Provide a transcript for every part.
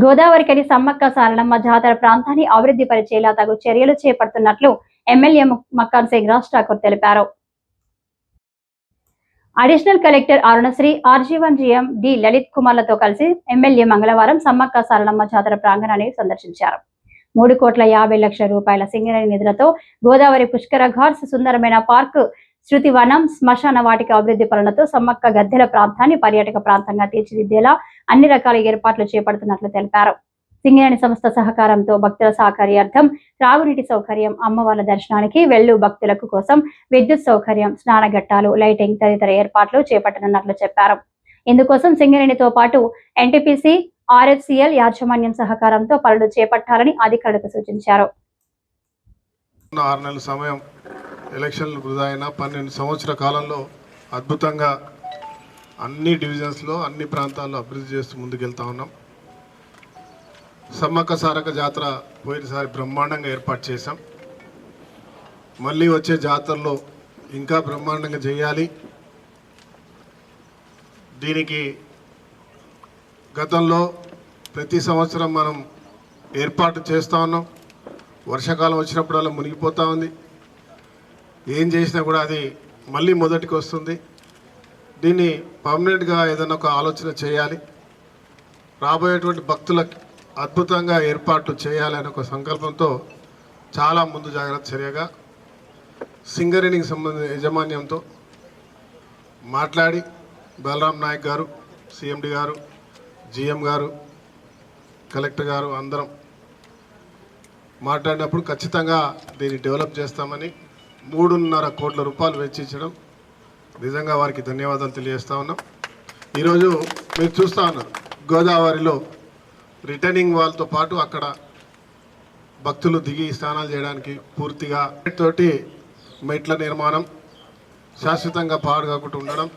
గోదావరికని సమ్మక్క సారలమ్మ జాతర ప్రాంతాన్ని అభివృద్ధి పరిచేలా తగు చర్యలు చేపడుతున్నట్లు ఎమ్మెల్యే మక్కాన్ సింగ్ రాజ్ ఠాకూర్ తెలిపారు. Additional collector Arunasri, RG one GM D Lalit కుమార్లతో కలిసి ఎమ్మెల్యే మంగళవారం సమ్మక్క సారలమ్మ జాతర ప్రాంగణాన్ని సందర్శించారు. 3,50,00,000 రూపాయల సింగరేణి నిధులతో గోదావరి పుష్కర ఘాట్స్, సుందరమైన పార్క్, శృతివనం, శ్మశాన వాటిక అభివృద్ధి పనులతో సమ్మక్క గద్దెల ప్రాంతాన్ని పర్యాటక ప్రాంతంగా తీర్చిదిద్దేలా అన్ని రకాల ఏర్పాట్లు చేపడుతున్నట్లు తెలిపారు. సింగరేణి సంస్థ సహకారంతో భక్తుల సౌకర్యార్థం త్రాగునీటి సౌకర్యం, అమ్మవార్ల దర్శనానికి వెళ్ళు భక్తులకు కోసం విద్యుత్ సౌకర్యం, స్నానఘట్టాలు, లైటింగ్ తదితర ఏర్పాట్లు చేపట్టనున్నట్లు చెప్పారు. ఇందుకోసం సింగరేణితో పాటు ఎన్టీపీసీ, ఆర్ఎఫ్సిఎల్ యాజమాన్యం సహకారంతో పనులు చేపట్టాలని అధికారులకు సూచించారు. 6 నెలల సమయం ఎలక్షన్లు వృధా అయిన 12 సంవత్సరాల కాలంలో అద్భుతంగా అన్ని డివిజన్స్లో అన్ని ప్రాంతాల్లో అభివృద్ధి చేస్తూ ముందుకెళ్తా ఉన్నాం. సమ్మక్క సారక్క జాతర పోయినసారి బ్రహ్మాండంగా ఏర్పాటు చేశాం. మళ్ళీ వచ్చే జాతరలో ఇంకా బ్రహ్మాండంగా చేయాలి. దీనికి గతంలో ప్రతి సంవత్సరం మనం ఏర్పాటు చేస్తూ ఉన్నాం. వర్షాకాలం వచ్చినప్పుడల్లా మునిగిపోతూ ఉంది. ఏం చేసినా కూడా అది మళ్ళీ మొదటికి వస్తుంది. దీన్ని పర్మనెంట్గా ఏదైనా ఒక ఆలోచన చేయాలి. రాబోయేటువంటి భక్తులకు అద్భుతంగా ఏర్పాట్లు చేయాలనే ఒక సంకల్పంతో చాలా ముందు జాగ్రత్త చర్యగా సింగరేణికి సంబంధించిన యాజమాన్యంతో మాట్లాడి బలరాం నాయక్ గారు, సిఎండి గారు, జిఎం గారు, కలెక్టర్ గారు అందరం మాట్లాడినప్పుడు ఖచ్చితంగా దీన్ని డెవలప్ చేస్తామని 3.5 కోట్ల రూపాయలు వెచ్చించడం నిజంగా వారికి ధన్యవాదాలు తెలియజేస్తా ఉన్నాం. ఈరోజు మీరు చూస్తూ ఉన్నారు గోదావరిలో రిటర్నింగ్ వాల్తో పాటు అక్కడ భక్తులు దిగి స్నానాలు చేయడానికి పూర్తిగా తోటి మెట్ల నిర్మాణం, శాశ్వతంగా పాడు కాకుండా ఉండడం,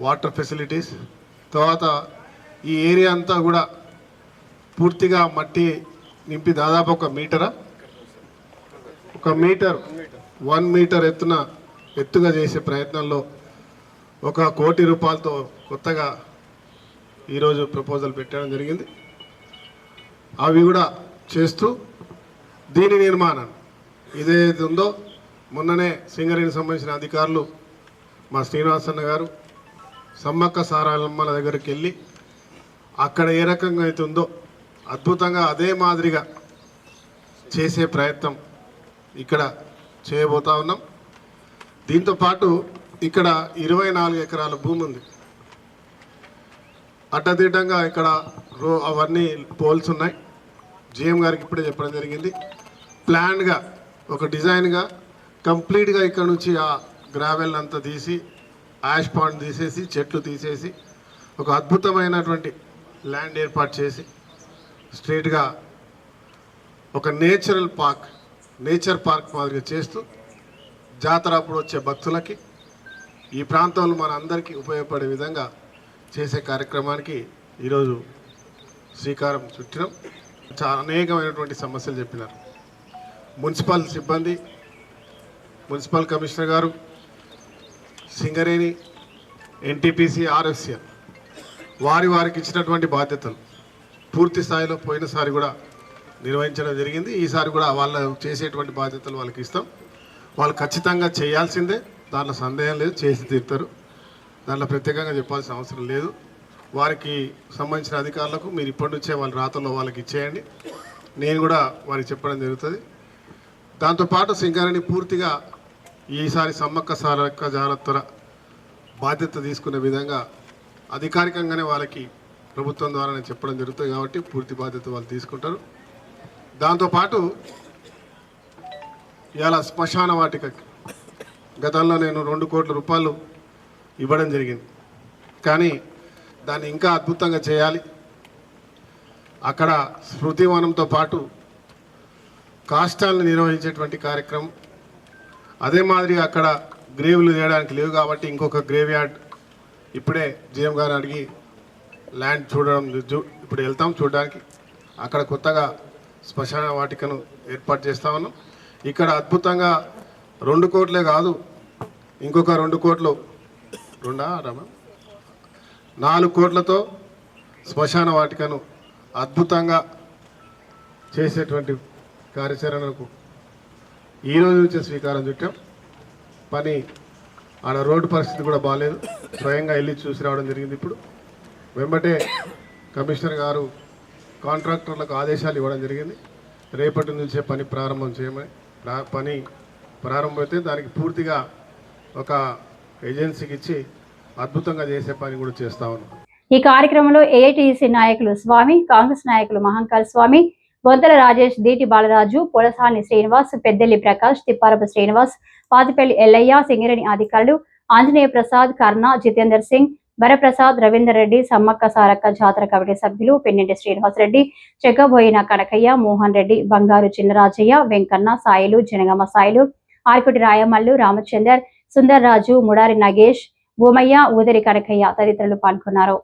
వాటర్ ఫెసిలిటీస్, తర్వాత ఈ ఏరియా అంతా కూడా పూర్తిగా మట్టి నింపి దాదాపు 1 మీటర్ ఎత్తుగా చేసే ప్రయత్నంలో 1 కోటి రూపాయలతో కొత్తగా ఈరోజు ప్రపోజల్ పెట్టడం జరిగింది. అవి కూడా చేస్తూ దీని నిర్మాణం ఇదేది ఉందో మొన్ననే సింగరేణికి సంబంధించిన అధికారులు మా శ్రీనివాసన్న గారు సమ్మక్క సారలమ్మల దగ్గరికి వెళ్ళి అక్కడ ఏ రకంగా అయితే ఉందో అద్భుతంగా అదే మాదిరిగా చేసే ప్రయత్నం ఇక్కడ చేయబోతా ఉన్నాం. దీంతోపాటు ఇక్కడ 24 ఎకరాల భూమి ఉంది. అడ్డదిడ్డంగా ఇక్కడ అవన్నీ పోల్స్ ఉన్నాయి. జిఎం గారికి ఇప్పుడే చెప్పడం జరిగింది. ప్లాన్గా ఒక డిజైన్గా కంప్లీట్గా ఇక్కడ నుంచి ఆ గ్రావెల్ అంతా తీసి, యాష్ పాండ్ తీసేసి, చెట్లు తీసేసి ఒక అద్భుతమైనటువంటి ల్యాండ్ ఏర్పాటు చేసి స్ట్రైట్గా ఒక నేచర్ పార్క్ మాదిరిగా చేస్తూ జాతర అప్పుడు వచ్చే భక్తులకి ఈ ప్రాంతంలో మన అందరికీ ఉపయోగపడే విధంగా చేసే కార్యక్రమానికి ఈరోజు శ్రీకారం చుట్టినాం. చాలా అనేకమైనటువంటి సమస్యలు చెప్పినారు. మున్సిపల్ సిబ్బంది, మున్సిపల్ కమిషనర్ గారు, సింగరేణి, ఎన్టీపీసీ, ఆర్ఎఫ్సిఎల్ వారికి ఇచ్చినటువంటి బాధ్యతలు పూర్తి స్థాయిలో పోయినసారి కూడా నిర్వహించడం జరిగింది. ఈసారి కూడా వాళ్ళు చేసేటువంటి బాధ్యతలు వాళ్ళకి ఇస్తాం. వాళ్ళు ఖచ్చితంగా చేయాల్సిందే, దాంట్లో సందేహం లేదు, చేసి తీరుతారు. దాంట్లో ప్రత్యేకంగా చెప్పాల్సిన అవసరం లేదు. వారికి సంబంధించిన అధికారులకు మీరు ఇప్పటి నుంచే వాళ్ళ రాతల్లో వాళ్ళకి ఇచ్చేయండి. నేను కూడా వారికి చెప్పడం జరుగుతుంది. దాంతోపాటు సింగరేణి పూర్తిగా ఈసారి సమ్మక్క సారక్క జాతర బాధ్యత తీసుకునే విధంగా అధికారికంగానే వాళ్ళకి ప్రభుత్వం ద్వారా నేను చెప్పడం జరుగుతుంది కాబట్టి పూర్తి బాధ్యత వాళ్ళు తీసుకుంటారు. దాంతోపాటు ఇవాళ శ్మశాన వాటికకి గతంలో నేను 2 కోట్ల రూపాయలు ఇవ్వడం జరిగింది. కానీ దాన్ని ఇంకా అద్భుతంగా చేయాలి. అక్కడ స్మృతివనంతో పాటు కాష్టాలను నిర్వహించేటువంటి కార్యక్రమం, అదే మాదిరిగా అక్కడ గ్రేవ్లు చేయడానికి లేవు కాబట్టి ఇంకొక గ్రేవ్ యార్డ్ ఇప్పుడే జిఎం గారు అడిగి ల్యాండ్ చూడడం, ఇప్పుడు వెళ్తాం చూడడానికి. అక్కడ కొత్తగా శ్మశాన వాటికను ఏర్పాటు చేస్తా ఉన్నాం. ఇక్కడ అద్భుతంగా 2 కోట్లే కాదు, ఇంకొక 2 కోట్లు 4 కోట్లతో శ్మశాన వాటికను అద్భుతంగా చేసేటువంటి కార్యాచరణకు ఈ రోజు నుంచే శ్రీకారం చుట్టాం. పని ఆడ రోడ్డు పరిస్థితి కూడా బాగాలేదు, స్వయంగా వెళ్ళి చూసి రావడం జరిగింది. ఇప్పుడు వెంబటే కమిషనర్ గారు కాంట్రాక్టర్లకు ఆదేశాలు ఇవ్వడం జరిగింది. రేపటి నుంచే పని ప్రారంభం చేయమని. పని ప్రారంభమైతే దానికి పూర్తిగా ఒక ఏజెన్సీకి ఇచ్చి అద్భుతంగా చేసే పని కూడా చేస్తా ఉన్నాం. ఈ కార్యక్రమంలో ఏఐటీసీ నాయకులు స్వామి, కాంగ్రెస్ నాయకులు మహంకాల్ స్వామి, బొద్దల రాజేష్, దీటి బాలరాజు, పొలసాని శ్రీనివాస్, పెద్దెల్లి ప్రకాష్, తిప్పారపు శ్రీనివాస్, పాతిపల్లి ఎల్లయ్య, సింగరేణి అధికారులు ఆంజనేయ ప్రసాద్, కర్ణ, జితేందర్ సింగ్, వరప్రసాద్, రవీందర్ రెడ్డి, సమ్మక్క సారక్క జాతర కమిటీ సభ్యులు పెన్నెంటి శ్రీనివాస్ రెడ్డి, చెక్కబోయిన కనకయ్య, మోహన్ రెడ్డి, బంగారు చిన్నరాజయ్య, వెంకన్న, సాయిలు, జనగమ సాయిలు, ఆర్కుటి రాయమల్లు, రామచందర్, సుందర్ రాజు, ముడారి నగేష్, భూమయ్య, ఊదరి కనకయ్య తదితరులు పాల్గొన్నారు.